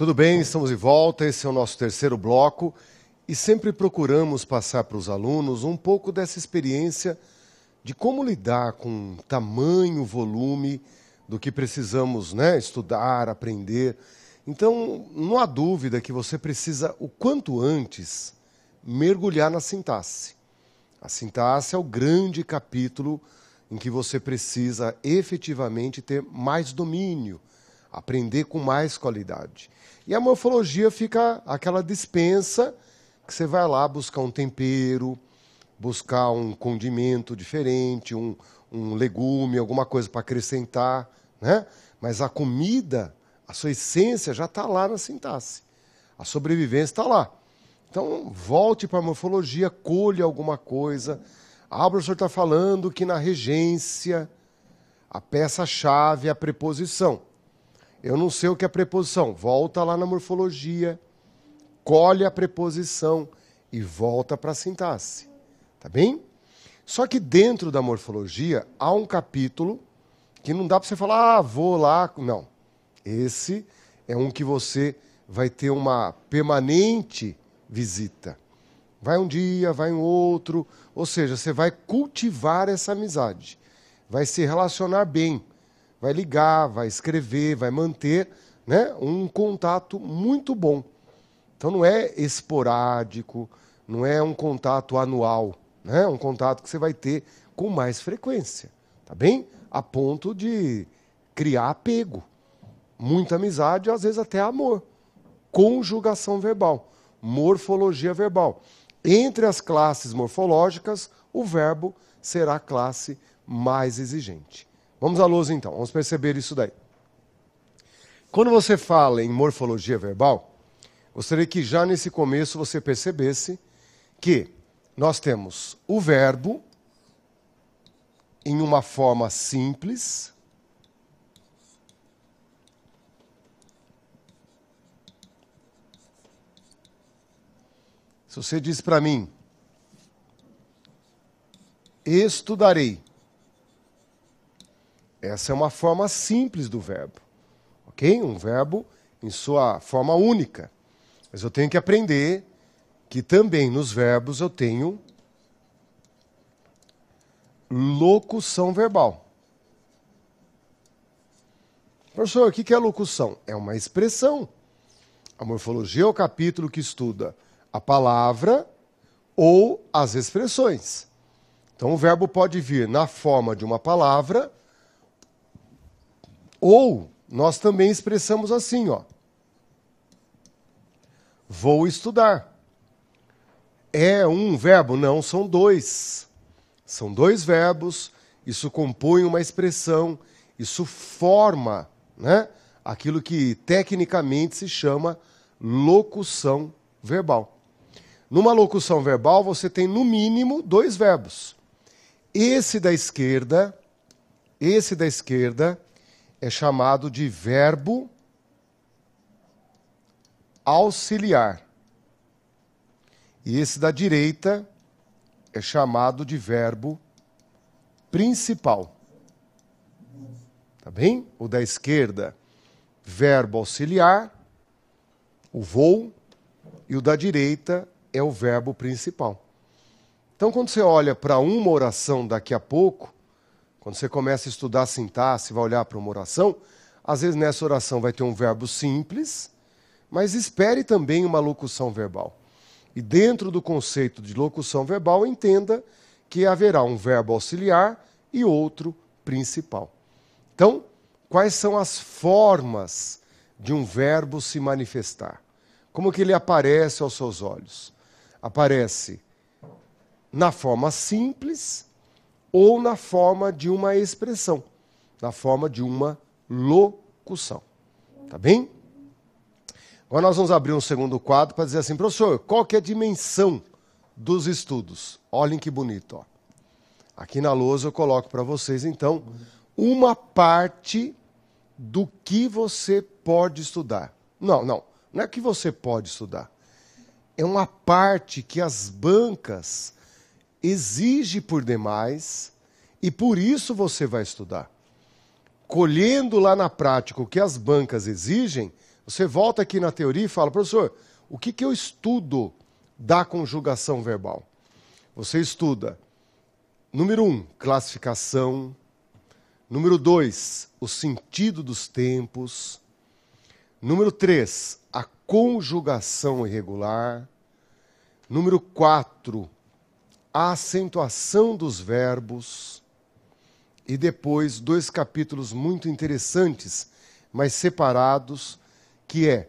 Tudo bem, estamos de volta, esse é o nosso terceiro bloco e sempre procuramos passar para os alunos um pouco dessa experiência de como lidar com tamanho, volume do que precisamos, estudar, aprender. Então, não há dúvida que você precisa, o quanto antes, mergulhar na sintaxe. A sintaxe é o grande capítulo em que você precisa efetivamente ter mais domínio, aprender com mais qualidade. E a morfologia fica aquela dispensa que você vai lá buscar um tempero, buscar um condimento diferente, um legume, alguma coisa para acrescentar, né? Mas a comida, a sua essência já está lá na sintaxe. A sobrevivência está lá. Então, volte para a morfologia, colhe alguma coisa. Ah, o professor está falando que na regência a peça-chave é a preposição. Eu não sei o que é preposição. Volta lá na morfologia, colhe a preposição e volta para a sintaxe. Tá bem? Só que dentro da morfologia há um capítulo que não dá para você falar, vou lá. Não. Esse é um que você vai ter uma permanente visita. Vai um dia, vai um outro. Ou seja, você vai cultivar essa amizade. Vai se relacionar bem. Vai ligar, vai escrever, vai manter, um contato muito bom. Então não é esporádico, não é um contato anual, é um contato que você vai ter com mais frequência, tá bem? A ponto de criar apego. Muita amizade, às vezes até amor. Conjugação verbal, morfologia verbal. Entre as classes morfológicas, o verbo será a classe mais exigente. Vamos à lousa, então. Vamos perceber isso daí. Quando você fala em morfologia verbal, gostaria que já nesse começo você percebesse que nós temos o verbo em uma forma simples, se você diz para mim, estudarei. Essa é uma forma simples do verbo, ok? Um verbo em sua forma única. Mas eu tenho que aprender que também nos verbos eu tenho locução verbal. Professor, o que é locução? É uma expressão. A morfologia é o capítulo que estuda a palavra ou as expressões. Então o verbo pode vir na forma de uma palavra, ou nós também expressamos assim, vou estudar. É um verbo? Não, são dois. São dois verbos, isso compõe uma expressão, isso forma, aquilo que tecnicamente se chama locução verbal. Numa locução verbal, você tem no mínimo dois verbos. Esse da esquerda é chamado de verbo auxiliar. E esse da direita é chamado de verbo principal. Tá bem? O da esquerda, verbo auxiliar, o vou, e o da direita é o verbo principal. Então, quando você olha para uma oração daqui a pouco, quando você começa a estudar a sintaxe, vai olhar para uma oração, às vezes nessa oração vai ter um verbo simples, mas espere também uma locução verbal. E dentro do conceito de locução verbal, entenda que haverá um verbo auxiliar e outro principal. Então, quais são as formas de um verbo se manifestar? Como que ele aparece aos seus olhos? Aparece na forma simples, ou na forma de uma expressão, na forma de uma locução. Tá bem? Agora nós vamos abrir um segundo quadro para dizer assim, professor, qual que é a dimensão dos estudos? Olhem que bonito. Aqui na lousa eu coloco para vocês, então, uma parte do que você pode estudar. Não é que você pode estudar. É uma parte que as bancas exige por demais e por isso você vai estudar. Colhendo lá na prática o que as bancas exigem, Você volta aqui na teoria e fala, professor, o que eu estudo da conjugação verbal? Você estuda, número 1, classificação. Número 2, o sentido dos tempos. Número 3, a conjugação irregular. Número 4, a acentuação dos verbos. E depois, 2 capítulos muito interessantes, mas separados, que é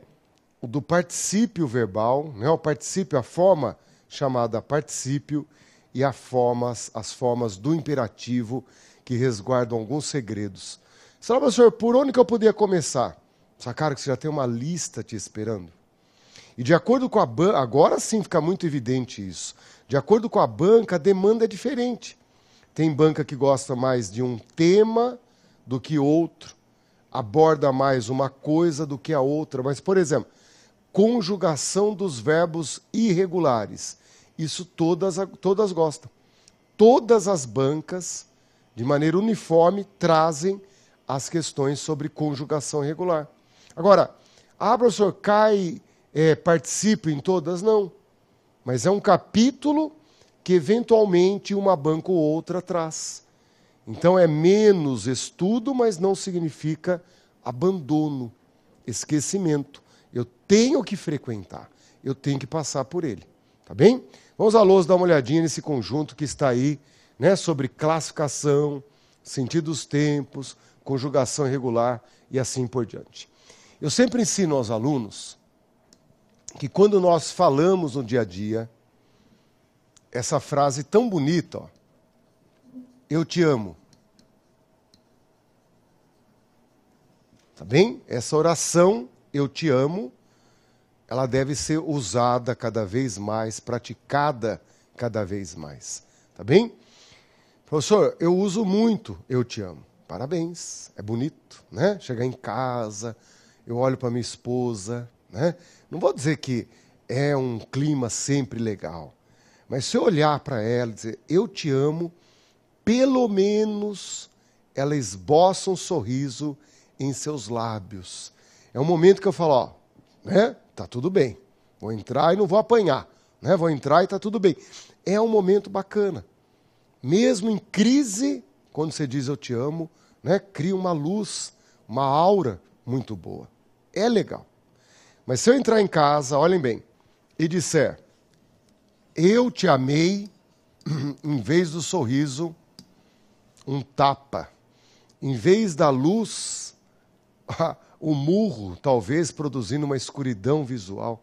o do particípio verbal, né? O particípio, a forma chamada particípio, e as formas do imperativo, que resguardam alguns segredos. Você fala, professor, por onde que eu podia começar? Sacaram que você já tem uma lista te esperando? E de acordo com a banca, agora sim fica muito evidente isso. De acordo com a banca, a demanda é diferente. Tem banca que gosta mais de um tema do que outro, aborda mais uma coisa do que a outra. Mas, por exemplo, conjugação dos verbos irregulares. Isso todas gostam. Todas as bancas, de maneira uniforme, trazem as questões sobre conjugação irregular. Agora, professor, cai particípio em todas? Não. Mas é um capítulo que, eventualmente, uma banca ou outra traz. Então, é menos estudo, mas não significa abandono, esquecimento. Eu tenho que frequentar, eu tenho que passar por ele. Tá bem? Vamos, alunos, dar uma olhadinha nesse conjunto que está aí, né, sobre classificação, sentido dos tempos, conjugação irregular e assim por diante. Eu sempre ensino aos alunos que quando nós falamos no dia a dia, essa frase tão bonita, ó, eu te amo. Tá bem? Essa oração, eu te amo, ela deve ser usada cada vez mais, praticada cada vez mais. Tá bem? Professor, eu uso muito eu te amo. Parabéns, é bonito, né? Chegar em casa, eu olho para minha esposa, né? Não vou dizer que é um clima sempre legal, mas se eu olhar para ela e dizer eu te amo, pelo menos ela esboça um sorriso em seus lábios. É um momento que eu falo, ó, né? Tá tudo bem, vou entrar e não vou apanhar, né? Vou entrar e tá tudo bem. É um momento bacana. Mesmo em crise, quando você diz eu te amo, né, cria uma luz, uma aura muito boa. É legal. Mas se eu entrar em casa, olhem bem, e disser eu te amei, em vez do sorriso, um tapa. Em vez da luz, o murro, talvez produzindo uma escuridão visual.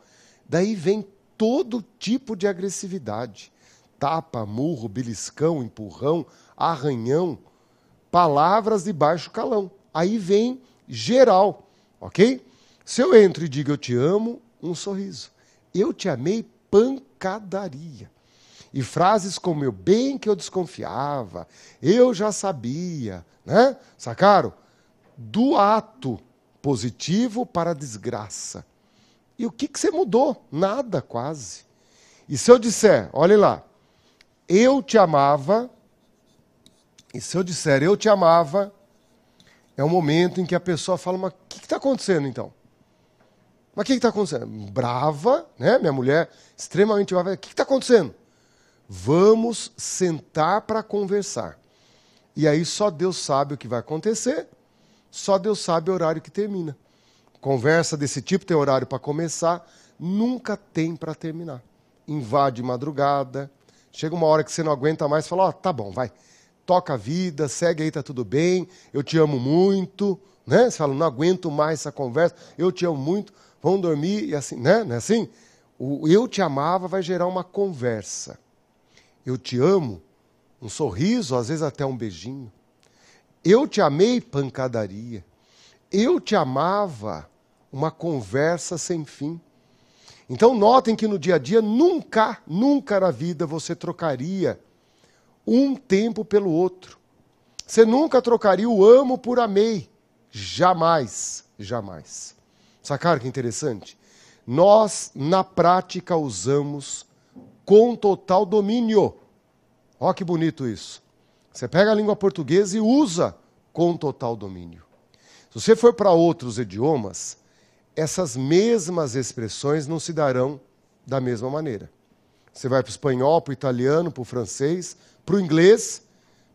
Daí vem todo tipo de agressividade. Tapa, murro, beliscão, empurrão, arranhão, palavras de baixo calão. Aí vem geral, ok? Se eu entro e digo eu te amo, um sorriso. Eu te amei, pancadaria. E frases como eu bem que eu desconfiava, eu já sabia, né? Sacaram? Do ato positivo para a desgraça. E o que você mudou? Nada, quase. E se eu disser, olhem lá, eu te amava, e se eu disser eu te amava, é um momento em que a pessoa fala, mas o que está acontecendo então? Mas o que está acontecendo? Brava, né? Minha mulher extremamente brava, o que está acontecendo? Vamos sentar para conversar. E aí só Deus sabe o que vai acontecer, só Deus sabe o horário que termina. Conversa desse tipo tem horário para começar, nunca tem para terminar. Invade madrugada, chega uma hora que você não aguenta mais, fala, ó, tá bom, vai, toca a vida, segue aí, tá tudo bem, eu te amo muito, né? Você fala, não aguento mais essa conversa, eu te amo muito, vamos dormir, e assim, né? Não é assim? O eu te amava vai gerar uma conversa. Eu te amo, um sorriso, às vezes até um beijinho. Eu te amei, pancadaria. Eu te amava, uma conversa sem fim. Então notem que no dia a dia, nunca na vida você trocaria um tempo pelo outro. Você nunca trocaria o amo por amei. Jamais, jamais. Sacaram que interessante? Nós, na prática, usamos com total domínio. Olha que bonito isso. Você pega a língua portuguesa e usa com total domínio. Se você for para outros idiomas, essas mesmas expressões não se darão da mesma maneira. Você vai para o espanhol, para o italiano, para o francês, para o inglês,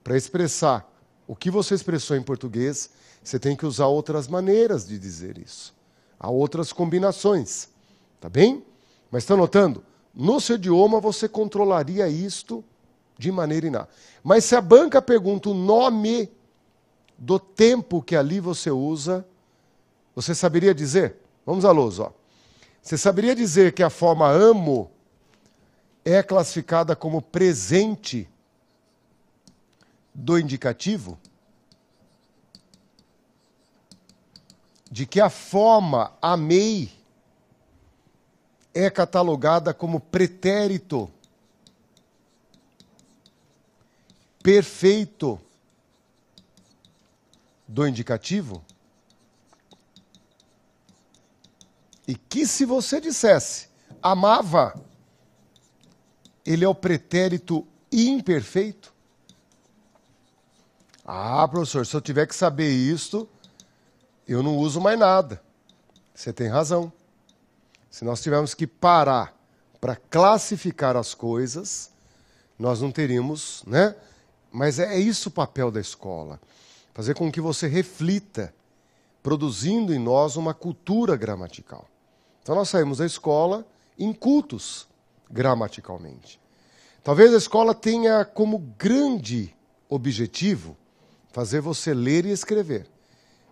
para expressar o que você expressou em português, você tem que usar outras maneiras de dizer isso. Há outras combinações, tá bem? Mas está notando? No seu idioma você controlaria isto de maneira inata. Mas se a banca pergunta o nome do tempo que ali você usa, você saberia dizer? Vamos à luz, ó. Você saberia dizer que a forma amo é classificada como presente do indicativo? De que a forma amei é catalogada como pretérito perfeito do indicativo? E que se você dissesse amava, ele é o pretérito imperfeito? Ah, professor, se eu tiver que saber isto, eu não uso mais nada. Você tem razão. Se nós tivermos que parar para classificar as coisas, nós não teríamos, né? Mas é isso o papel da escola. Fazer com que você reflita, produzindo em nós uma cultura gramatical. Então nós saímos da escola incultos gramaticalmente. Talvez a escola tenha como grande objetivo fazer você ler e escrever.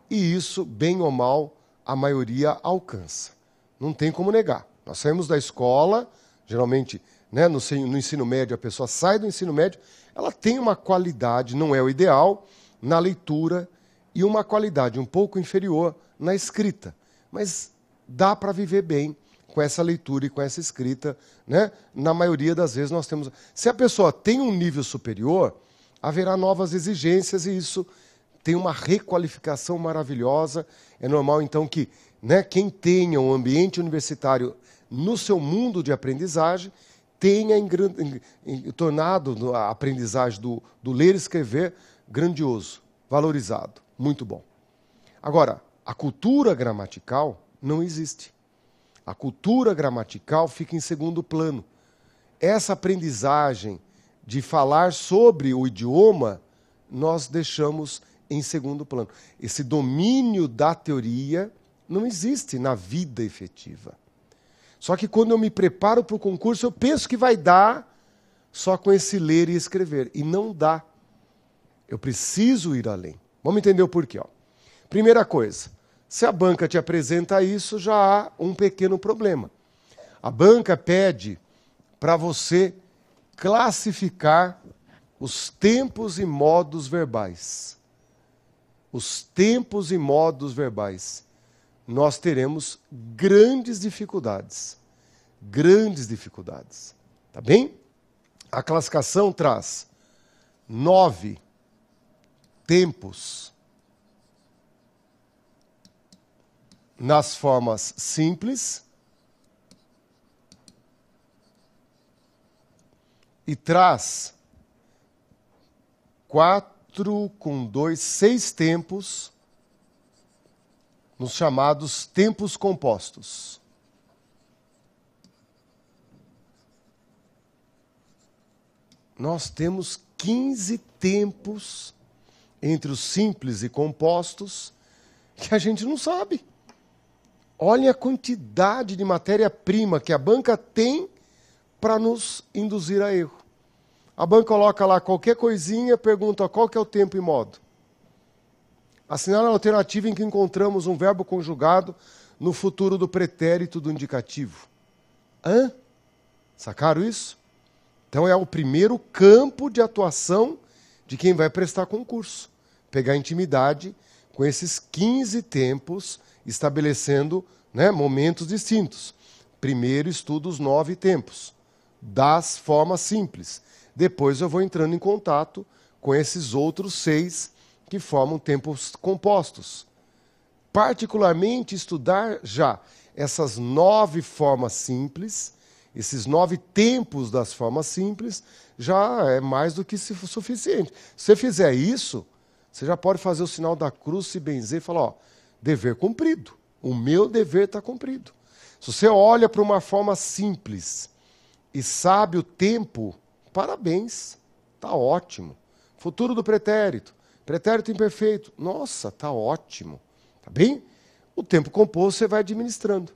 E isso, bem ou mal, a maioria alcança. Não tem como negar. Nós saímos da escola, geralmente, né, no ensino médio, a pessoa sai do ensino médio, ela tem uma qualidade, não é o ideal, na leitura e uma qualidade um pouco inferior na escrita. Mas dá para viver bem com essa leitura e com essa escrita, né? Na maioria das vezes nós temos... Se a pessoa tem um nível superior, haverá novas exigências e isso tem uma requalificação maravilhosa. É normal, então, que, né, quem tenha um ambiente universitário no seu mundo de aprendizagem tenha tornado a aprendizagem do ler e escrever grandioso, valorizado, muito bom. Agora, a cultura gramatical não existe. A cultura gramatical fica em segundo plano. Essa aprendizagem de falar sobre o idioma, nós deixamos em segundo plano. Esse domínio da teoria não existe na vida efetiva. Só que quando eu me preparo para o concurso, eu penso que vai dar só com esse ler e escrever. E não dá. Eu preciso ir além. Vamos entender o porquê. Ó. Primeira coisa, se a banca te apresenta isso, já há um pequeno problema. A banca pede para você classificar os tempos e modos verbais. Os tempos e modos verbais. Nós teremos grandes dificuldades. Grandes dificuldades. Tá bem? A classificação traz 9 tempos nas formas simples e traz 6 tempos nos chamados tempos compostos. Nós temos 15 tempos entre os simples e compostos que a gente não sabe. Olha a quantidade de matéria-prima que a banca tem para nos induzir a erro. A banca coloca lá qualquer coisinha, pergunta qual que é o tempo e modo. Assinala a alternativa em que encontramos um verbo conjugado no futuro do pretérito do indicativo. Hã? Sacaram isso? Então é o primeiro campo de atuação de quem vai prestar concurso. Pegar intimidade com esses 15 tempos, estabelecendo, né, momentos distintos. Primeiro estudo os 9 tempos, das formas simples. Depois eu vou entrando em contato com esses outros 6 que formam tempos compostos. Particularmente estudar já essas 9 formas simples, esses 9 tempos das formas simples, já é mais do que suficiente. Se você fizer isso, você já pode fazer o sinal da cruz, se benzer e falar, ó, dever cumprido. O meu dever está cumprido. Se você olha para uma forma simples e sabe o tempo, parabéns, está ótimo. Futuro do pretérito, pretérito imperfeito, nossa, está ótimo. Tá bem? O tempo composto você vai administrando.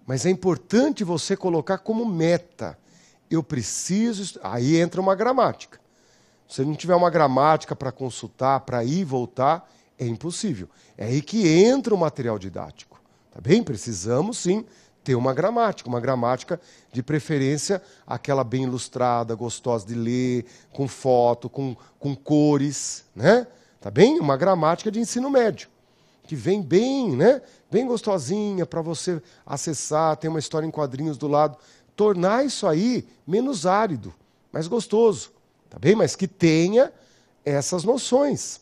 Mas é importante você colocar como meta. Eu preciso... Aí entra uma gramática. Se não tiver uma gramática para consultar, para ir e voltar, é impossível. É aí que entra o material didático. Tá bem? Precisamos, sim, ter uma gramática de preferência, aquela bem ilustrada, gostosa de ler, com foto, com cores, né? Tá bem? Uma gramática de ensino médio, que vem bem, né? Bem gostosinha para você acessar, tem uma história em quadrinhos do lado. Tornar isso aí menos árido, mais gostoso. Tá bem? Mas que tenha essas noções.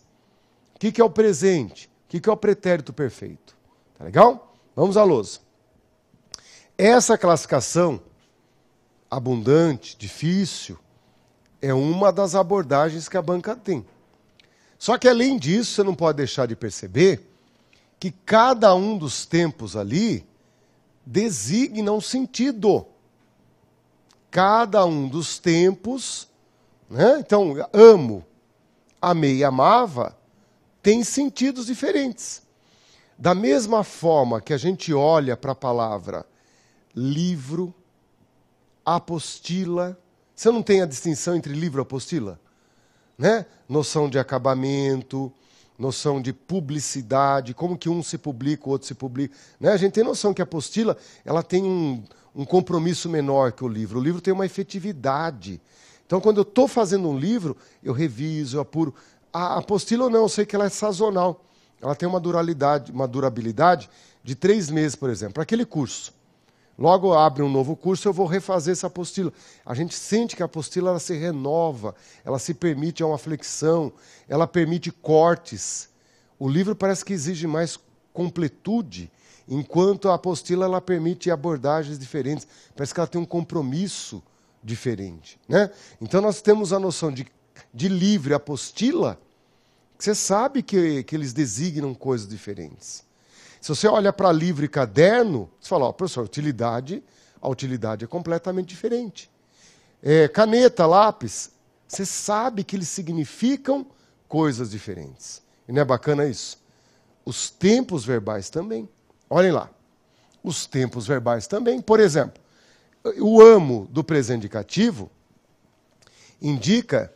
O que é o presente? O que é o pretérito perfeito? Tá legal? Vamos à lousa. Essa classificação, abundante, difícil, é uma das abordagens que a banca tem. Só que, além disso, você não pode deixar de perceber que cada um dos tempos ali designa um sentido. Cada um dos tempos, né? Então, amo, amei e amava, tem sentidos diferentes. Da mesma forma que a gente olha para a palavra livro, apostila, você não tem a distinção entre livro e apostila? Né? Noção de acabamento, noção de publicidade, como que um se publica, o outro se publica. Né? A gente tem noção que a apostila ela tem um compromisso menor que o livro. O livro tem uma efetividade. Então, quando eu estou fazendo um livro, eu reviso, eu apuro. A apostila não, eu sei que ela é sazonal. Ela tem uma durabilidade de 3 meses, por exemplo, para aquele curso. Logo abre um novo curso, eu vou refazer essa apostila. A gente sente que a apostila ela se renova, ela se permite uma flexão, ela permite cortes. O livro parece que exige mais completude, enquanto a apostila ela permite abordagens diferentes. Parece que ela tem um compromisso diferente. Né? Então nós temos a noção de livro e apostila, que você sabe que eles designam coisas diferentes. Se você olha para livro e caderno, você fala, professor, a utilidade é completamente diferente. Caneta, lápis, você sabe que eles significam coisas diferentes. E não é bacana isso? Os tempos verbais também. Olhem lá. Os tempos verbais também. Por exemplo, o amo do presente indicativo indica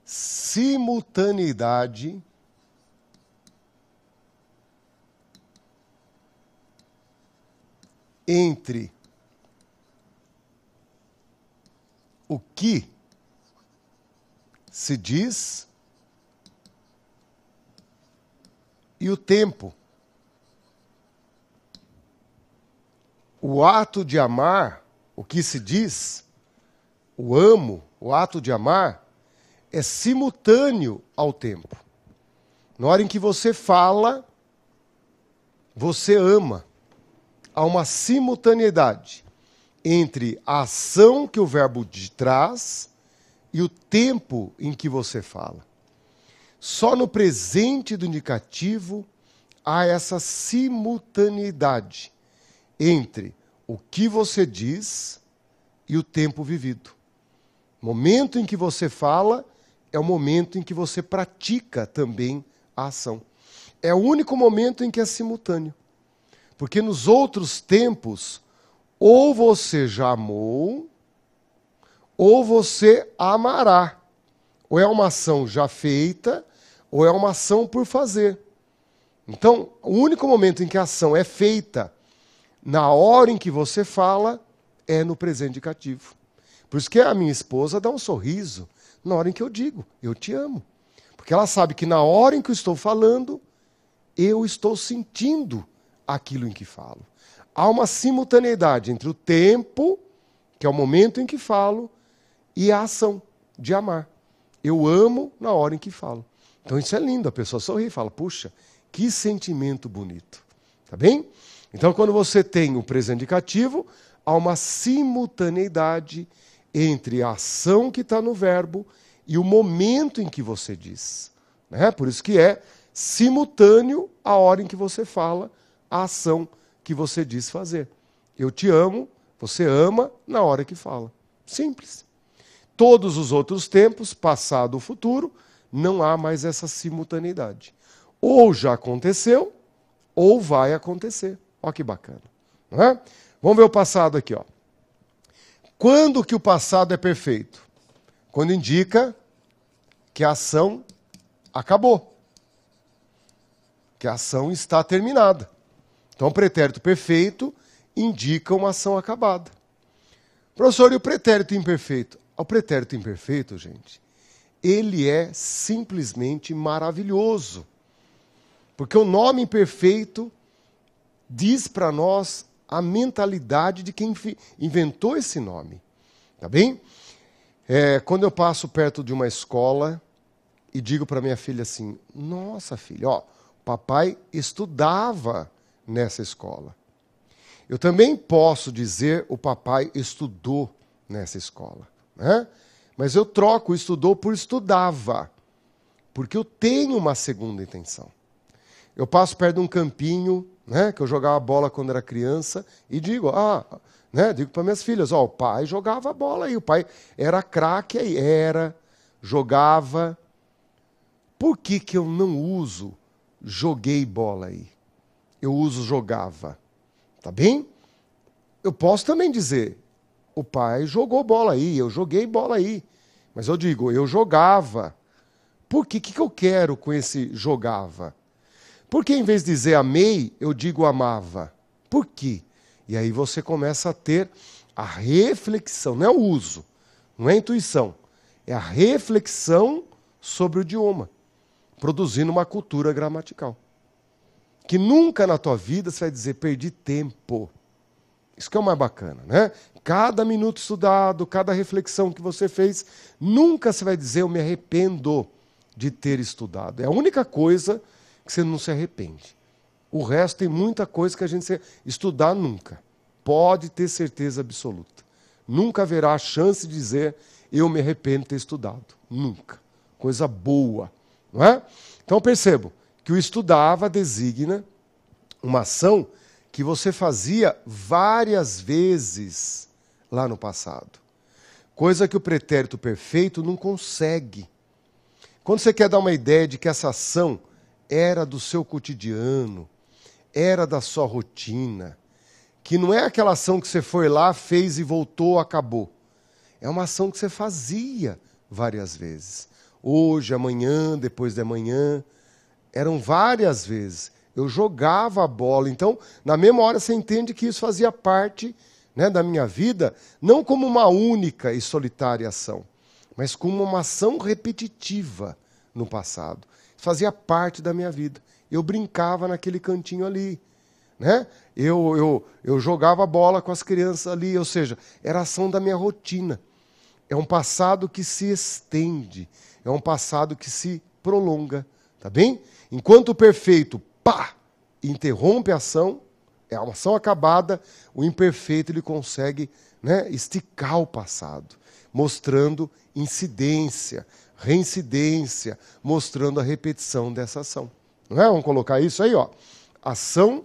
simultaneidade entre o que se diz e o tempo. O ato de amar, o que se diz, o amo, o ato de amar, é simultâneo ao tempo. Na hora em que você fala, você ama. Há uma simultaneidade entre a ação que o verbo traz e o tempo em que você fala. Só no presente do indicativo há essa simultaneidade entre o que você diz e o tempo vivido. O momento em que você fala é o momento em que você pratica também a ação. É o único momento em que é simultâneo. Porque nos outros tempos, ou você já amou, ou você amará. Ou é uma ação já feita, ou é uma ação por fazer. Então, o único momento em que a ação é feita, na hora em que você fala, é no presente indicativo. Por isso que a minha esposa dá um sorriso na hora em que eu digo, eu te amo. Porque ela sabe que na hora em que eu estou falando, eu estou sentindo aquilo em que falo. Há uma simultaneidade entre o tempo, que é o momento em que falo, e a ação de amar. Eu amo na hora em que falo. Então isso é lindo, a pessoa sorri e fala, puxa, que sentimento bonito. Tá bem? Então quando você tem o presente indicativo, há uma simultaneidade entre a ação que está no verbo e o momento em que você diz. Né? Por isso que é simultâneo a hora em que você fala, a ação que você diz fazer. Eu te amo, você ama na hora que fala. Simples. Todos os outros tempos, passado ou futuro, não há mais essa simultaneidade. Ou já aconteceu, ou vai acontecer. Olha que bacana. Não é? Vamos ver o passado aqui. Ó. Quando que o passado é perfeito? Quando indica que a ação acabou. Que a ação está terminada. Então, o pretérito perfeito indica uma ação acabada. Professor, e o pretérito imperfeito? O pretérito imperfeito, gente, ele é simplesmente maravilhoso. Porque o nome imperfeito diz para nós a mentalidade de quem inventou esse nome. Tá bem? Quando eu passo perto de uma escola e digo para minha filha assim, nossa filha, ó, papai estudava nessa escola. Eu também posso dizer o papai estudou nessa escola. Né? Mas eu troco estudou por estudava. Porque eu tenho uma segunda intenção. Eu passo perto de um campinho, né, que eu jogava bola quando era criança, e digo, digo para minhas filhas, ó, o pai jogava bola aí, o pai era craque aí, jogava. Por que que eu não uso joguei bola aí? Eu uso jogava. Tá bem? Eu posso também dizer, o pai jogou bola aí, eu joguei bola aí. Mas eu digo, eu jogava. Por que que eu quero com esse jogava? Porque em vez de dizer amei, eu digo amava. Por quê? E aí você começa a ter a reflexão, não é o uso, não é a intuição, é a reflexão sobre o idioma, produzindo uma cultura gramatical. Que nunca na tua vida você vai dizer, perdi tempo. Isso que é o mais bacana, né? Cada minuto estudado, cada reflexão que você fez, nunca você vai dizer, eu me arrependo de ter estudado. É a única coisa que você não se arrepende. O resto tem muita coisa que a gente... Estudar nunca. Pode ter certeza absoluta. Nunca haverá a chance de dizer, eu me arrependo de ter estudado. Nunca. Coisa boa. Não é? Então percebo que o estudava designa uma ação que você fazia várias vezes lá no passado. Coisa que o pretérito perfeito não consegue. Quando você quer dar uma ideia de que essa ação era do seu cotidiano, era da sua rotina, que não é aquela ação que você foi lá, fez e voltou, acabou. É uma ação que você fazia várias vezes. Hoje, amanhã, depois de amanhã, eram várias vezes. Eu jogava a bola. Então, na mesma hora, você entende que isso fazia parte, né, da minha vida, não como uma única e solitária ação, mas como uma ação repetitiva no passado. Fazia parte da minha vida. Eu brincava naquele cantinho ali. Né? Eu jogava bola com as crianças ali, ou seja, era a ação da minha rotina. É um passado que se estende, é um passado que se prolonga. Tá bem? Enquanto o perfeito, interrompe a ação, é uma ação acabada, o imperfeito ele consegue, né, esticar o passado, mostrando incidência, reincidência, mostrando a repetição dessa ação. Não é? Vamos colocar isso aí, ó. Ação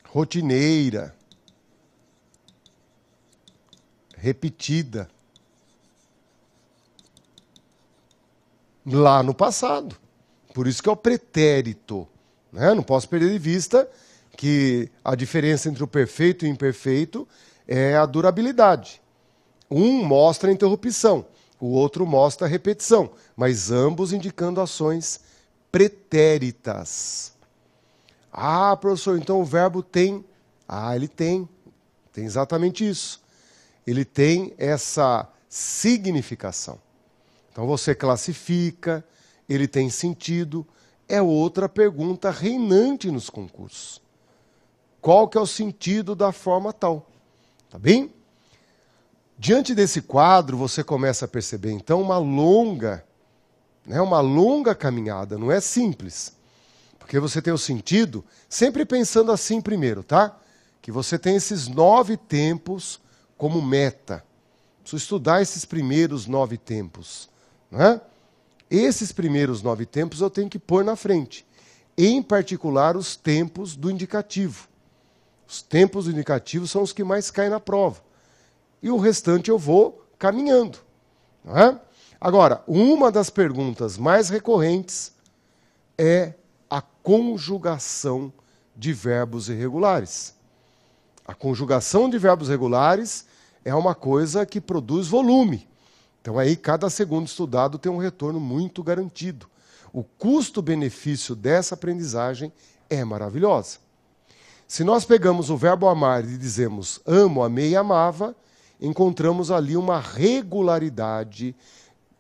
rotineira, repetida, lá no passado. Por isso que é o pretérito. Né? Não posso perder de vista que a diferença entre o perfeito e o imperfeito é a durabilidade. Um mostra a interrupção, o outro mostra a repetição, mas ambos indicando ações pretéritas. Ah, professor, então o verbo tem... ele tem. Tem exatamente isso. Ele tem essa significação. Então você classifica, ele tem sentido. É outra pergunta reinante nos concursos. Qual que é o sentido da forma tal? Tá bem? Diante desse quadro, você começa a perceber, então, uma longa caminhada. Não é simples. Porque você tem o sentido, sempre pensando assim primeiro, tá? Que você tem esses 9 tempos como meta. Preciso estudar esses primeiros 9 tempos. Né? Esses primeiros 9 tempos eu tenho que pôr na frente. Em particular, os tempos do indicativo. Os tempos do indicativo são os que mais caem na prova. E o restante eu vou caminhando. Não é? Agora, uma das perguntas mais recorrentes é a conjugação de verbos irregulares. A conjugação de verbos regulares é uma coisa que produz volume. Então aí cada segundo estudado tem um retorno muito garantido. O custo-benefício dessa aprendizagem é maravilhosa. Se nós pegamos o verbo amar e dizemos amo, amei e amava, encontramos ali uma regularidade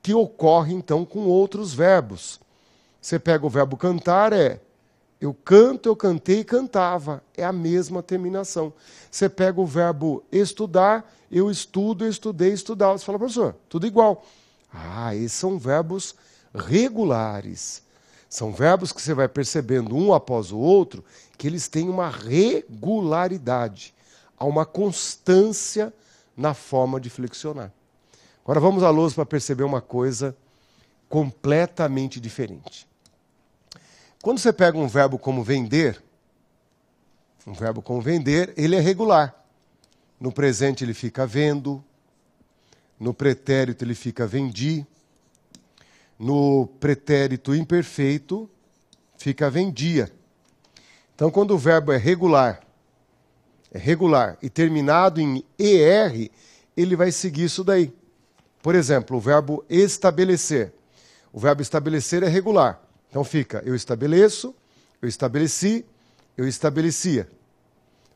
que ocorre então com outros verbos. Você pega o verbo cantar, eu canto, eu cantei e cantava. É a mesma terminação. Você pega o verbo estudar, eu estudo, eu estudei, estudava. Você fala, professor, tudo igual. Esses são verbos regulares. São verbos que você vai percebendo um após o outro, que eles têm uma regularidade. Há uma constância na forma de flexionar. Agora vamos à lousa para perceber uma coisa completamente diferente. Quando você pega um verbo como vender, ele é regular. No presente ele fica vendo, no pretérito ele fica vendi, no pretérito imperfeito fica vendia. Então quando o verbo é regular e terminado em ER, ele vai seguir isso daí. Por exemplo, o verbo estabelecer. O verbo estabelecer é regular. Então fica, eu estabeleço, eu estabeleci, eu estabelecia.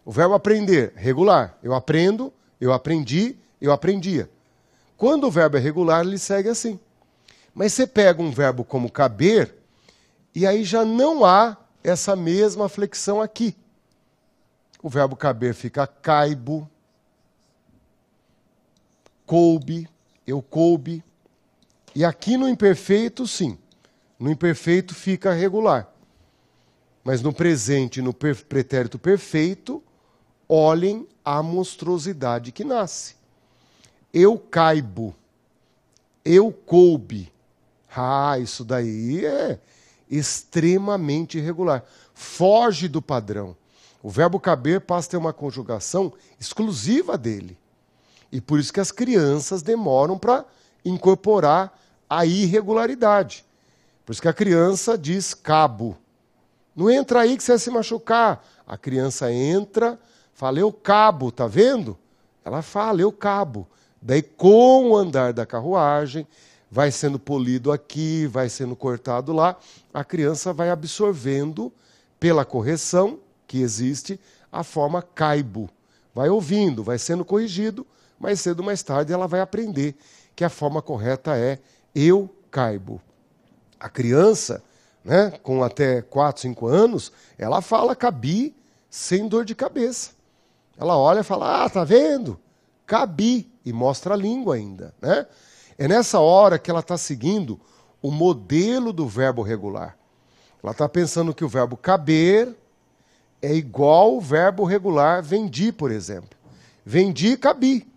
O verbo aprender, regular. Eu aprendo, eu aprendi, eu aprendia. Quando o verbo é regular, ele segue assim. Mas você pega um verbo como caber, e aí já não há essa mesma flexão aqui. O verbo caber fica caibo, coube, eu coube. E aqui no imperfeito, sim. No imperfeito fica regular. Mas no presente, no pretérito perfeito, olhem a monstruosidade que nasce. Eu caibo. Eu coube. Isso daí é extremamente irregular. Foge do padrão. O verbo caber passa a ter uma conjugação exclusiva dele. E por isso que as crianças demoram para incorporar a irregularidade. Por isso que a criança diz cabo. Não entra aí que você vai se machucar. A criança entra, fala, eu cabo, tá vendo? Ela fala, eu cabo. Daí, com o andar da carruagem, vai sendo polido aqui, vai sendo cortado lá, a criança vai absorvendo, pela correção que existe, a forma caibo. Vai ouvindo, vai sendo corrigido, mais cedo ou mais tarde ela vai aprender que a forma correta é eu caibo. A criança, né, com até 4, 5 anos, ela fala cabi sem dor de cabeça. Ela olha e fala, tá vendo? Cabi. E mostra a língua ainda. Né? É nessa hora que ela está seguindo o modelo do verbo regular. Ela está pensando que o verbo caber é igual o verbo regular vendi, por exemplo. Vendi, cabi.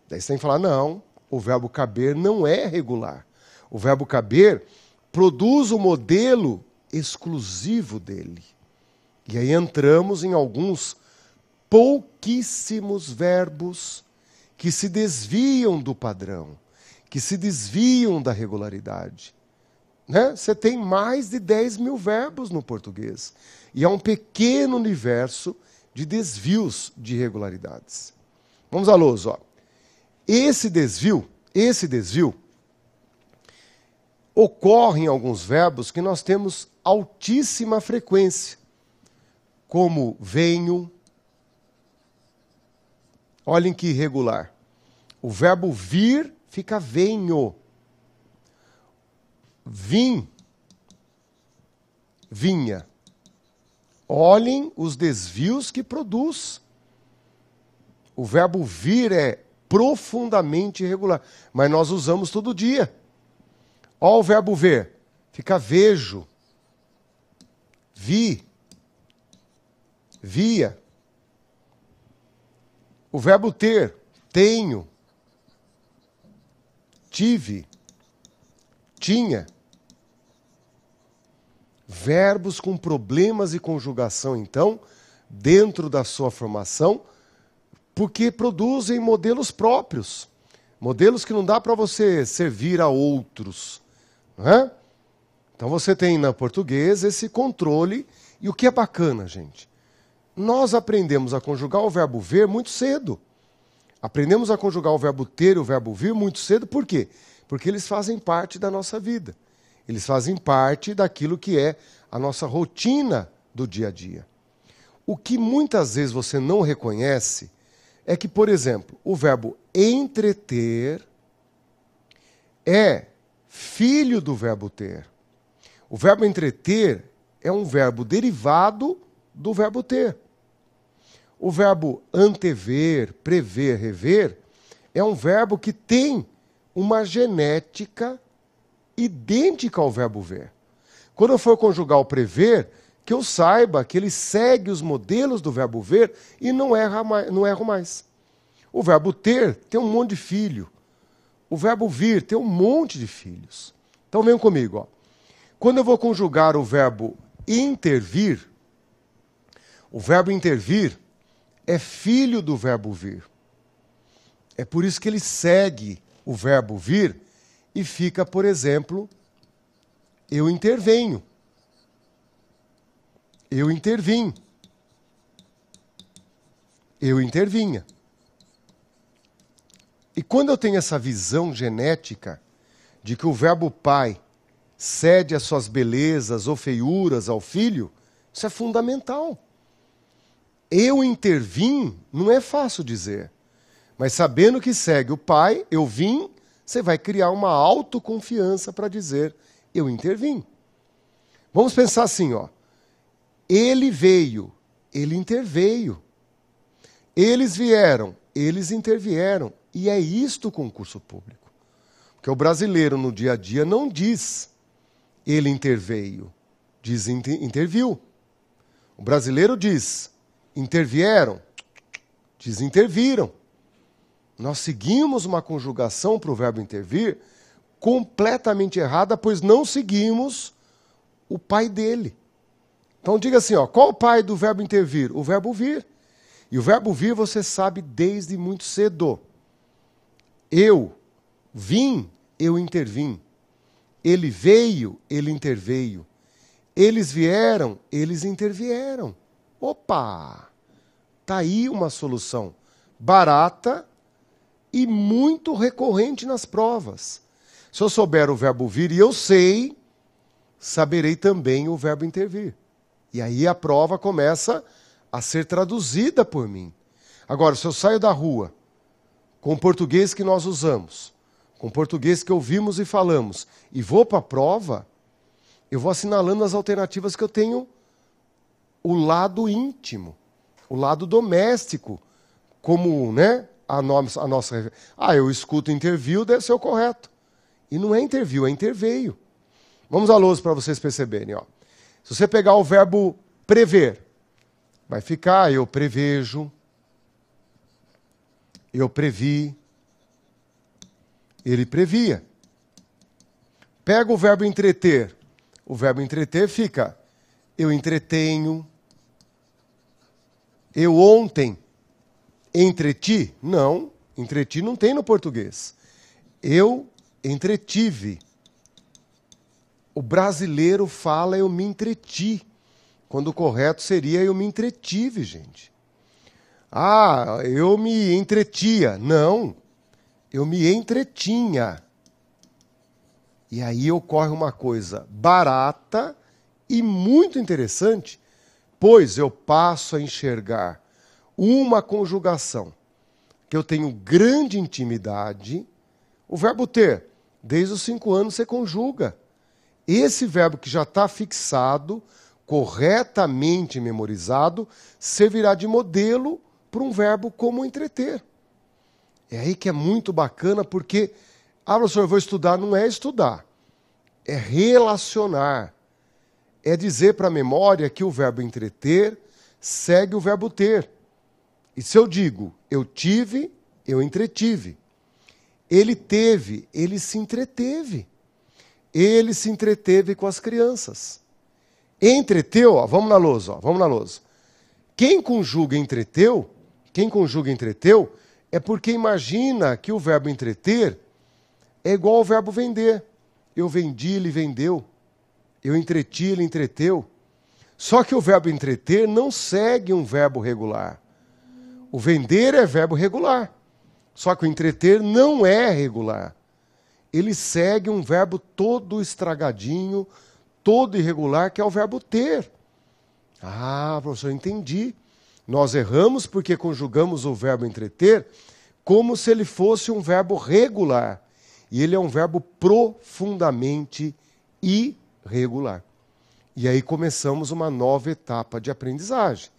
Daí você tem que falar, não, o verbo caber não é regular. O verbo caber produz o modelo exclusivo dele. E aí entramos em alguns pouquíssimos verbos que se desviam do padrão, que se desviam da regularidade. Né? Você tem mais de 10 mil verbos no português. E há um pequeno universo de desvios de irregularidades. Vamos à lousa. Esse desvio ocorre em alguns verbos que nós temos altíssima frequência, como venho. Olhem que irregular. O verbo vir fica venho. Vim, vinha. Olhem os desvios que produz. O verbo vir é profundamente irregular, mas nós usamos todo dia. Olha o verbo ver, fica vejo, vi, via. O verbo ter, tenho, tive, tinha. Verbos com problemas de conjugação, então, dentro da sua formação, porque produzem modelos próprios. Modelos que não dá para você servir a outros. Não é? Então você tem na português esse controle. E o que é bacana, gente? Nós aprendemos a conjugar o verbo ver muito cedo. Aprendemos a conjugar o verbo ter e o verbo vir muito cedo. Por quê? Porque eles fazem parte da nossa vida. Eles fazem parte daquilo que é a nossa rotina do dia a dia. O que muitas vezes você não reconhece é que, por exemplo, o verbo entreter é filho do verbo ter. O verbo entreter é um verbo derivado do verbo ter. O verbo antever, prever, rever é um verbo que tem uma genética idêntica ao verbo ver. Quando eu for conjugar o prever, que eu saiba que ele segue os modelos do verbo ver e não erro mais. O verbo ter tem um monte de filho. O verbo vir tem um monte de filhos. Então venham comigo. Ó. Quando eu vou conjugar o verbo intervir, o verbo intervir é filho do verbo vir. É por isso que ele segue o verbo vir e fica, por exemplo, eu intervenho. Eu intervim. Eu intervinha. E quando eu tenho essa visão genética de que o verbo pai cede as suas belezas ou feiuras ao filho, isso é fundamental. Eu intervim não é fácil dizer, mas sabendo que segue o pai, eu vim, você vai criar uma autoconfiança para dizer eu intervim. Vamos pensar assim, ó. Ele veio, ele interveio. Eles vieram, eles intervieram. E é isto o concurso público. Porque o brasileiro no dia a dia não diz ele interveio, diz interviu. O brasileiro diz intervieram, diz interviram. Nós seguimos uma conjugação para o verbo intervir completamente errada, pois não seguimos o pai dele. Então diga assim, ó, qual o pai do verbo intervir? O verbo vir. E o verbo vir você sabe desde muito cedo. Eu vim, eu intervim. Ele veio, ele interveio. Eles vieram, eles intervieram. Opa! Está aí uma solução barata e muito recorrente nas provas. Se eu souber o verbo vir e eu sei, saberei também o verbo intervir. E aí a prova começa a ser traduzida por mim. Agora, se eu saio da rua com o português que nós usamos, com o português que ouvimos e falamos, e vou para a prova, eu vou assinalando as alternativas que eu tenho o lado íntimo, o lado doméstico, como a nossa... eu escuto interview, deve ser o correto. E não é interview, é interveio. Vamos à lousa para vocês perceberem. Ó. Se você pegar o verbo prever, vai ficar eu prevejo, eu previ, ele previa. Pega o verbo entreter. O verbo entreter fica eu entretenho, eu ontem entreti. Não, entreti não tem no português. Eu entretive. O brasileiro fala eu me entreti, quando o correto seria eu me entretive, gente. Ah, eu me entretia. Não, eu me entretinha. E aí ocorre uma coisa barata e muito interessante, pois eu passo a enxergar uma conjugação que eu tenho grande intimidade. O verbo ter, desde os 5 anos você conjuga. Esse verbo que já está fixado, corretamente memorizado, servirá de modelo para um verbo como entreter. É aí que é muito bacana, porque, professor, eu vou estudar. Não é estudar, é relacionar. É dizer para a memória que o verbo entreter segue o verbo ter. E se eu digo, eu tive, eu entretive. Ele teve, ele se entreteve. Ele se entreteve com as crianças. Entreteu, ó, vamos na lousa, ó, vamos na lousa. Quem conjuga entreteu é porque imagina que o verbo entreter é igual ao verbo vender. Eu vendi, ele vendeu. Eu entreti, ele entreteu. Só que o verbo entreter não segue um verbo regular. O vender é verbo regular. Só que o entreter não é regular. Ele segue um verbo todo estragadinho, todo irregular, que é o verbo ter. Ah, professor, entendi. Nós erramos porque conjugamos o verbo entreter como se ele fosse um verbo regular. E ele é um verbo profundamente irregular. E aí começamos uma nova etapa de aprendizagem,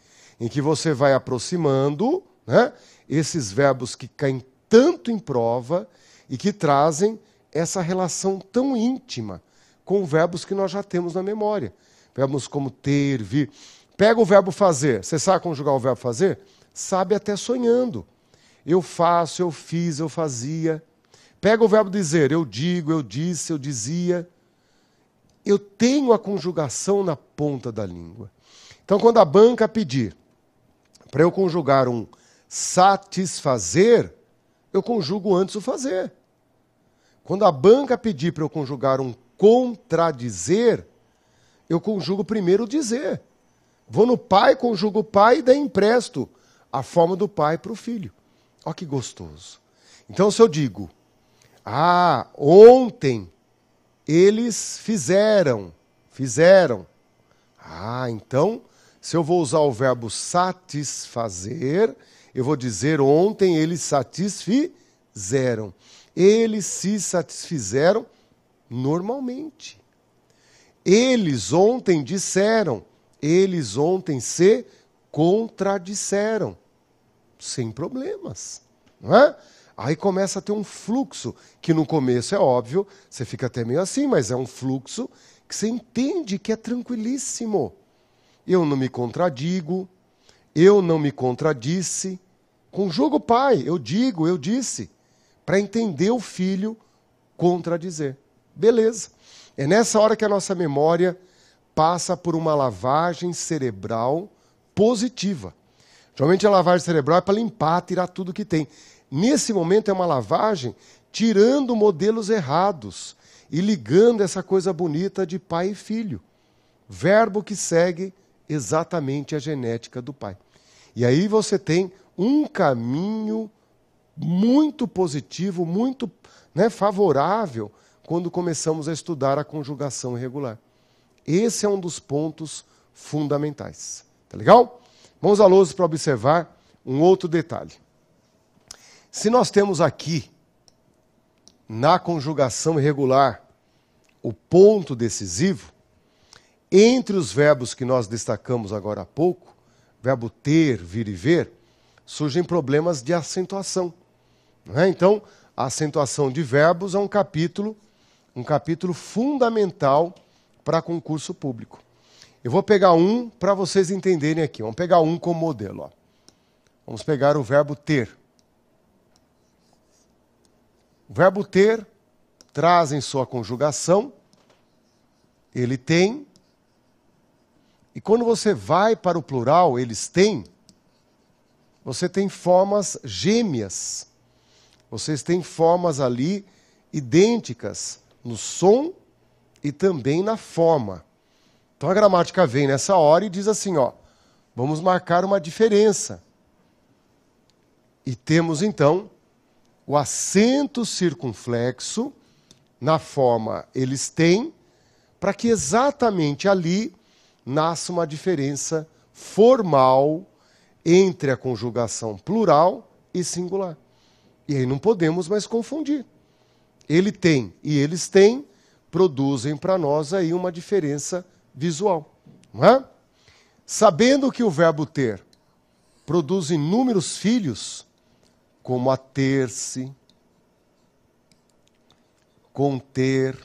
em que você vai aproximando, né, esses verbos que caem tanto em prova e que trazem essa relação tão íntima com verbos que nós já temos na memória. Verbos como ter, vir. Pega o verbo fazer. Você sabe conjugar o verbo fazer? Sabe até sonhando. Eu faço, eu fiz, eu fazia. Pega o verbo dizer. Eu digo, eu disse, eu dizia. Eu tenho a conjugação na ponta da língua. Então, quando a banca pedir para eu conjugar um satisfazer, eu conjugo antes o fazer. Quando a banca pedir para eu conjugar um contradizer, eu conjugo primeiro o dizer. Vou no pai, conjugo o pai e daí empresto a forma do pai para o filho. Olha que gostoso. Então, se eu digo, ontem eles fizeram. Então, se eu vou usar o verbo satisfazer, eu vou dizer ontem eles satisfizeram. Eles se satisfizeram normalmente. Eles ontem disseram. Eles ontem se contradisseram. Sem problemas. Não é? Aí começa a ter um fluxo, que no começo é óbvio, você fica até meio assim, mas é um fluxo que você entende que é tranquilíssimo. Eu não me contradigo, eu não me contradisse. Conjugo o pai, eu digo, eu disse, para entender o filho contradizer. Beleza. É nessa hora que a nossa memória passa por uma lavagem cerebral positiva. Geralmente a lavagem cerebral é para limpar, tirar tudo que tem. Nesse momento é uma lavagem tirando modelos errados e ligando essa coisa bonita de pai e filho. Verbo que segue exatamente a genética do pai. E aí você tem um caminho muito positivo, muito, né, favorável, quando começamos a estudar a conjugação irregular. Esse é um dos pontos fundamentais. Tá legal? Vamos à lousa para observar um outro detalhe. Se nós temos aqui, na conjugação irregular, o ponto decisivo, entre os verbos que nós destacamos agora há pouco, verbo ter, vir e ver, surgem problemas de acentuação. Não é? Então, a acentuação de verbos é um capítulo fundamental para concurso público. Eu vou pegar um para vocês entenderem aqui. Vamos pegar um como modelo. Ó. Vamos pegar o verbo ter. O verbo ter traz em sua conjugação, ele tem, e quando você vai para o plural, eles têm, você tem formas gêmeas. Vocês têm formas ali idênticas no som e também na forma. Então a gramática vem nessa hora e diz assim, ó, vamos marcar uma diferença. E temos então o acento circunflexo na forma eles têm, para que exatamente ali nasça uma diferença formal entre a conjugação plural e singular. E aí não podemos mais confundir. Ele tem e eles têm produzem para nós aí uma diferença visual. Não é? Sabendo que o verbo ter produz inúmeros filhos, como a ter-se, conter,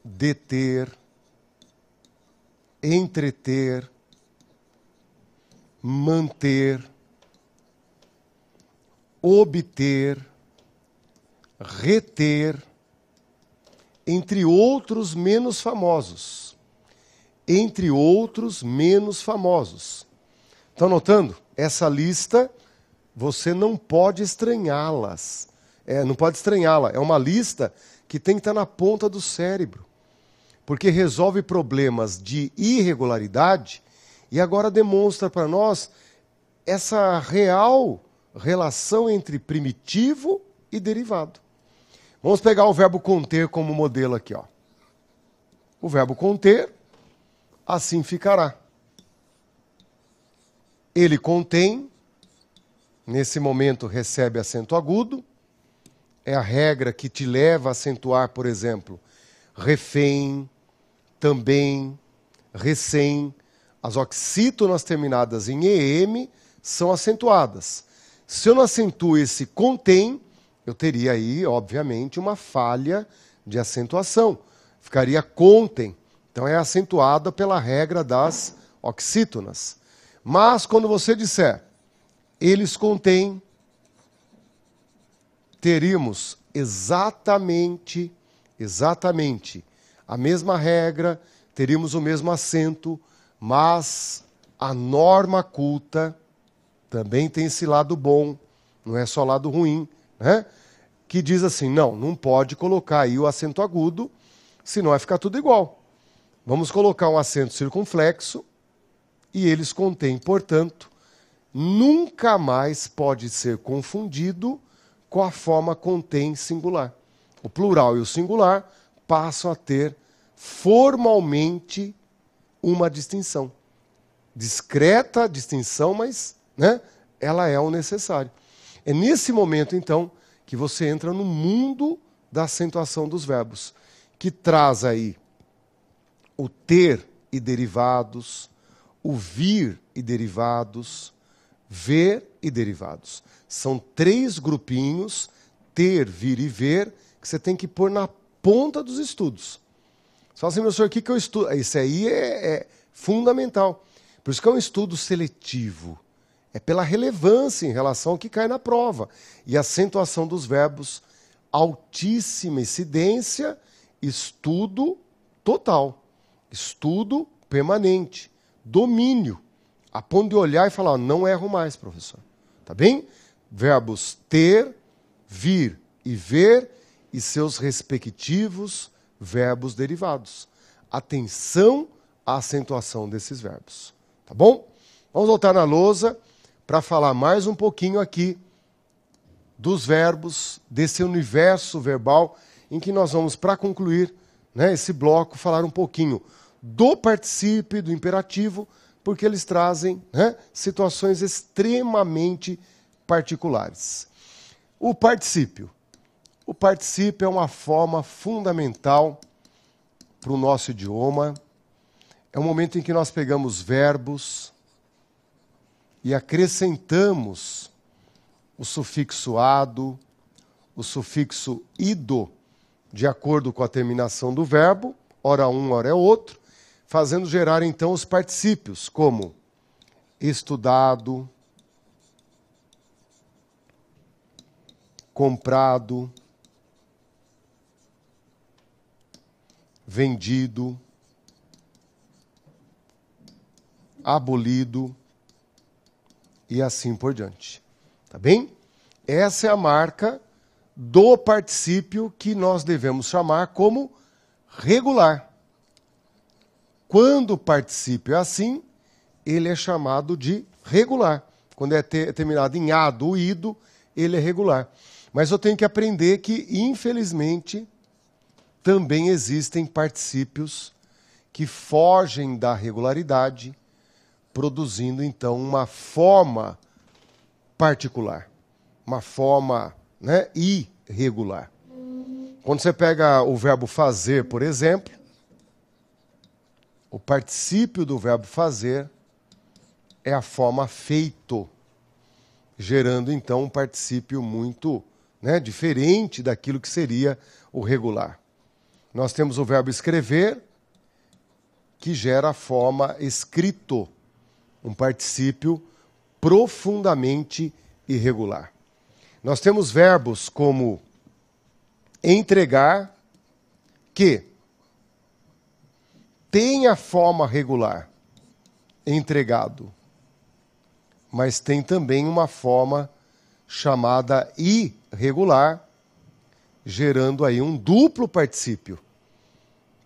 deter, entreter, manter, obter, reter, entre outros menos famosos. entre outros menos famosos. Estão notando? Essa lista, você não pode estranhá-las. Não pode estranhá-la. É uma lista que tem que estar na ponta do cérebro. Porque resolve problemas de irregularidade e agora demonstra para nós essa real relação entre primitivo e derivado. Vamos pegar o verbo conter como modelo aqui, ó. O verbo conter, assim ficará. Ele contém, nesse momento recebe acento agudo, é a regra que te leva a acentuar, por exemplo, refém, também, recém. As oxítonas terminadas em EM são acentuadas. Se eu não acentuo esse contém, eu teria aí, obviamente, uma falha de acentuação. Ficaria contem. Então é acentuada pela regra das oxítonas. Mas quando você disser eles contêm, teríamos exatamente a mesma regra, teríamos o mesmo acento, mas a norma culta também tem esse lado bom, não é só lado ruim, né? Que diz assim, não pode colocar aí o acento agudo, senão vai ficar tudo igual. Vamos colocar um acento circunflexo e eles contêm, portanto, nunca mais pode ser confundido com a forma contém singular. O plural e o singular passam a ter formalmente uma distinção. Discreta distinção, mas ela é o necessário. É nesse momento, então, que você entra no mundo da acentuação dos verbos, que traz aí o ter e derivados, o vir e derivados, ver e derivados. São 3 grupinhos, ter, vir e ver, que você tem que pôr na ponta dos estudos. Você fala assim, professor, o que eu estudo? Isso aí é fundamental. Por isso que é um estudo seletivo. É pela relevância em relação ao que cai na prova. E a acentuação dos verbos, altíssima incidência, estudo total. Estudo permanente. Domínio. A ponto de olhar e falar, não erro mais, professor. Tá bem? Verbos ter, vir e ver e seus respectivos verbos derivados. Atenção à acentuação desses verbos. Tá bom? Vamos voltar na lousa para falar mais um pouquinho aqui dos verbos, desse universo verbal, em que nós vamos, para concluir esse bloco, falar um pouquinho do particípio e do imperativo, porque eles trazem situações extremamente particulares. O particípio. O particípio é uma forma fundamental para o nosso idioma. É o momento em que nós pegamos verbos e acrescentamos o sufixo ado, o sufixo ido, de acordo com a terminação do verbo, ora um, ora é outro, fazendo gerar então os particípios, como estudado, comprado, vendido, abolido e assim por diante. Tá bem? Essa é a marca do particípio que nós devemos chamar como regular. Quando o particípio é assim, ele é chamado de regular. Quando é terminado em ado ou ido, ele é regular. Mas eu tenho que aprender que, infelizmente, também existem particípios que fogem da regularidade, produzindo, então, uma forma particular, uma forma irregular. Quando você pega o verbo fazer, por exemplo, o particípio do verbo fazer é a forma feito, gerando, então, um particípio muito diferente daquilo que seria o regular. Nós temos o verbo escrever, que gera a forma escrito, um particípio profundamente irregular. Nós temos verbos como entregar, que tem a forma regular, entregado, mas tem também uma forma chamada irregular, gerando aí um duplo particípio.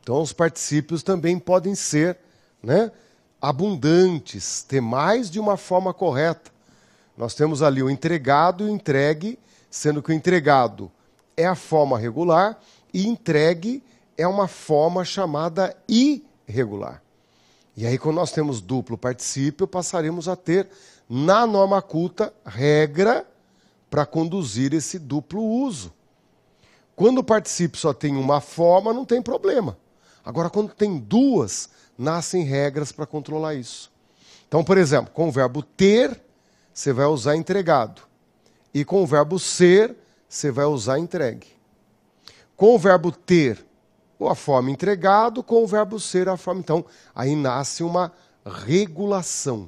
Então os particípios também podem ser, né, abundantes, ter mais de uma forma correta. Nós temos ali o entregado e o entregue, sendo que o entregado é a forma regular e entregue é uma forma chamada irregular. E aí, quando nós temos duplo particípio, passaremos a ter, na norma culta, regra para conduzir esse duplo uso. Quando o particípio só tem uma forma, não tem problema. Agora, quando tem duas, nascem regras para controlar isso. Então, por exemplo, com o verbo ter, você vai usar entregado. E com o verbo ser, você vai usar entregue. Com o verbo ter, a forma entregado, com o verbo ser, a forma... Então, aí nasce uma regulação,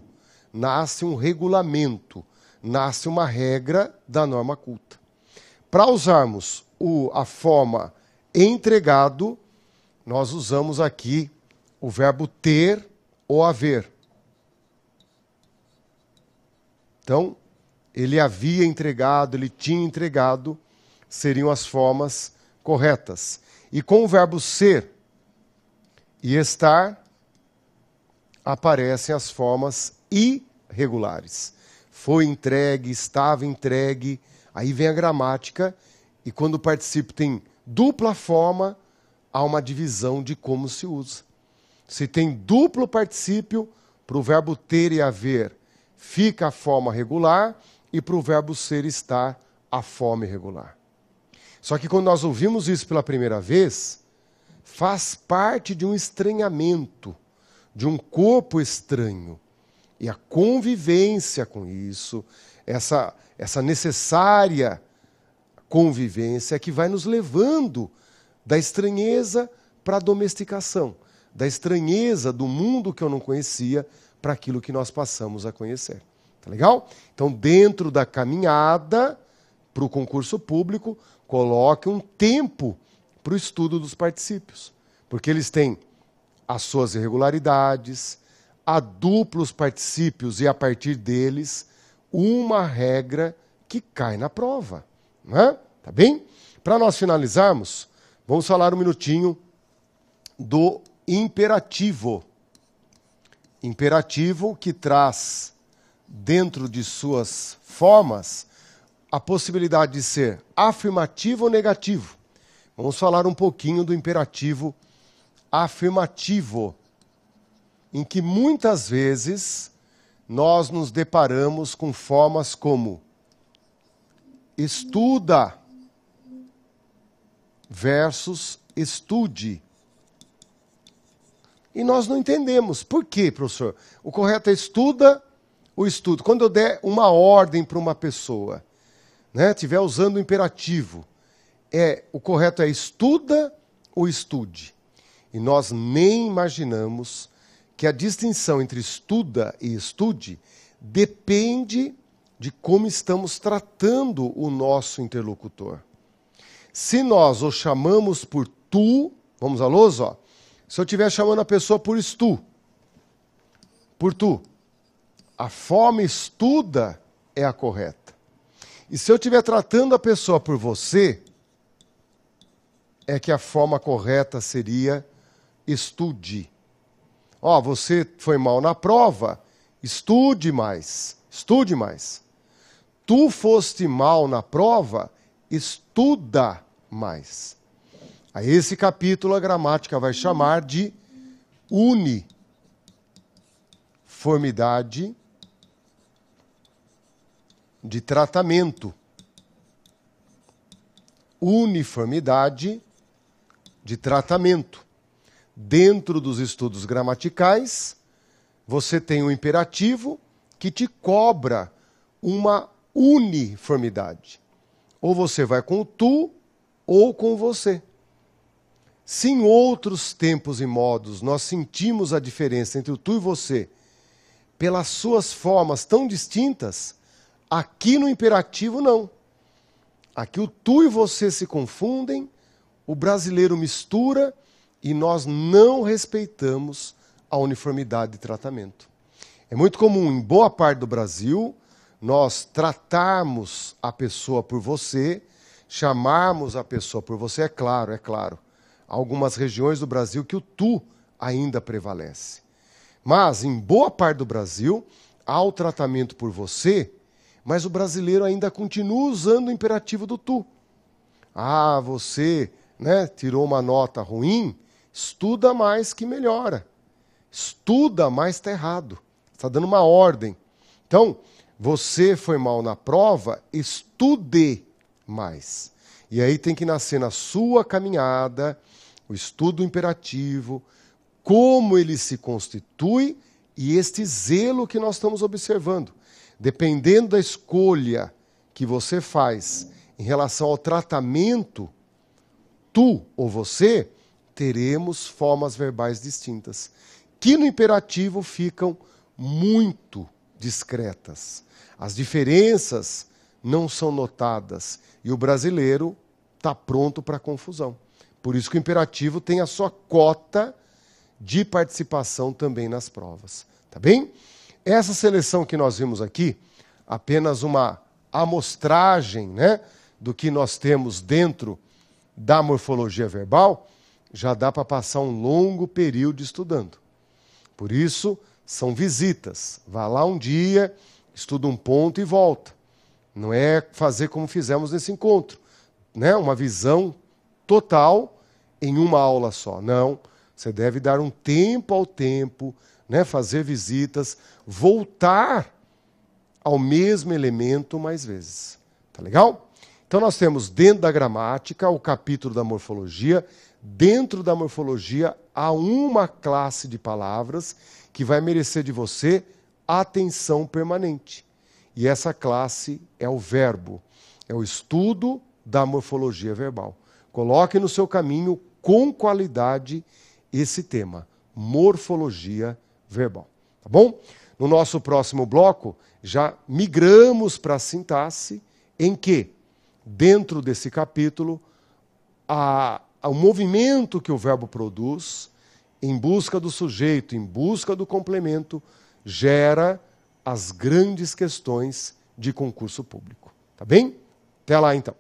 nasce um regulamento, nasce uma regra da norma culta. Para usarmos a forma entregado, nós usamos aqui o verbo ter ou haver. Então, ele havia entregado, ele tinha entregado, seriam as formas corretas. E com o verbo ser e estar, aparecem as formas irregulares. Foi entregue, estava entregue, aí vem a gramática, e quando o particípio tem dupla forma, há uma divisão de como se usa. Se tem duplo particípio, para o verbo ter e haver, fica a forma regular, e para o verbo ser e estar, a forma irregular. Só que quando nós ouvimos isso pela primeira vez, faz parte de um estranhamento, de um corpo estranho. E a convivência com isso, essa necessária convivência que vai nos levando da estranheza para a domesticação, da estranheza do mundo que eu não conhecia para aquilo que nós passamos a conhecer. Tá legal? Então, dentro da caminhada para o concurso público, coloque um tempo para o estudo dos particípios, porque eles têm as suas irregularidades, há duplos particípios e, a partir deles, uma regra que cai na prova. Né? Tá bem? Para nós finalizarmos, vamos falar um minutinho do imperativo. Imperativo que traz, dentro de suas formas, a possibilidade de ser afirmativo ou negativo. Vamos falar um pouquinho do imperativo afirmativo, em que muitas vezes nós nos deparamos com formas como estuda versus estude. E nós não entendemos. Por quê, professor? O correto é estuda ou estudo? Quando eu der uma ordem para uma pessoa, né, estiver usando o imperativo, o correto é estuda ou estude? E nós nem imaginamos que a distinção entre estuda e estude depende de como estamos tratando o nosso interlocutor. Se nós o chamamos por tu, vamos à lousa, se eu estiver chamando a pessoa por tu, a forma estuda é a correta. E se eu estiver tratando a pessoa por você, é que a forma correta seria estude. Você foi mal na prova, estude mais, estude mais. Tu foste mal na prova, estuda mais. A esse capítulo a gramática vai chamar de uniformidade de tratamento. Uniformidade de tratamento. Dentro dos estudos gramaticais, você tem um imperativo que te cobra uma uniformidade. Ou você vai com o tu, ou com você. Se em outros tempos e modos nós sentimos a diferença entre o tu e você, pelas suas formas tão distintas, aqui no imperativo não. Aqui o tu e você se confundem, o brasileiro mistura e nós não respeitamos a uniformidade de tratamento. É muito comum, em boa parte do Brasil, nós tratarmos a pessoa por você, chamarmos a pessoa por você, é claro. Há algumas regiões do Brasil que o tu ainda prevalece. Mas, em boa parte do Brasil, há o tratamento por você, mas o brasileiro ainda continua usando o imperativo do tu. Ah, você, tirou uma nota ruim, estuda mais que melhora. Estuda mais está errado. Está dando uma ordem. Então, você foi mal na prova, estude mais. E aí tem que nascer na sua caminhada o estudo imperativo, como ele se constitui e este zelo que nós estamos observando. Dependendo da escolha que você faz em relação ao tratamento, tu ou você, teremos formas verbais distintas, que no imperativo ficam muito discretas. As diferenças não são notadas e o brasileiro está pronto para a confusão. Por isso que o imperativo tem a sua cota de participação também nas provas. Tá bem? Essa seleção que nós vimos aqui, apenas uma amostragem, do que nós temos dentro da morfologia verbal, já dá para passar um longo período estudando. Por isso, são visitas. Vá lá um dia, estuda um ponto e volta. Não é fazer como fizemos nesse encontro, uma visão total em uma aula só. Não, você deve dar um tempo ao tempo, fazer visitas, voltar ao mesmo elemento mais vezes. Tá legal? Então nós temos dentro da gramática o capítulo da morfologia. Dentro da morfologia há uma classe de palavras que vai merecer de você atenção permanente. E essa classe é o verbo, é o estudo da morfologia verbal. Coloque no seu caminho com qualidade esse tema, morfologia verbal. Tá bom? No nosso próximo bloco, já migramos para a sintaxe, em que, dentro desse capítulo, o movimento que o verbo produz, em busca do sujeito, em busca do complemento, gera as grandes questões de concurso público. Tá bem? Até lá, então.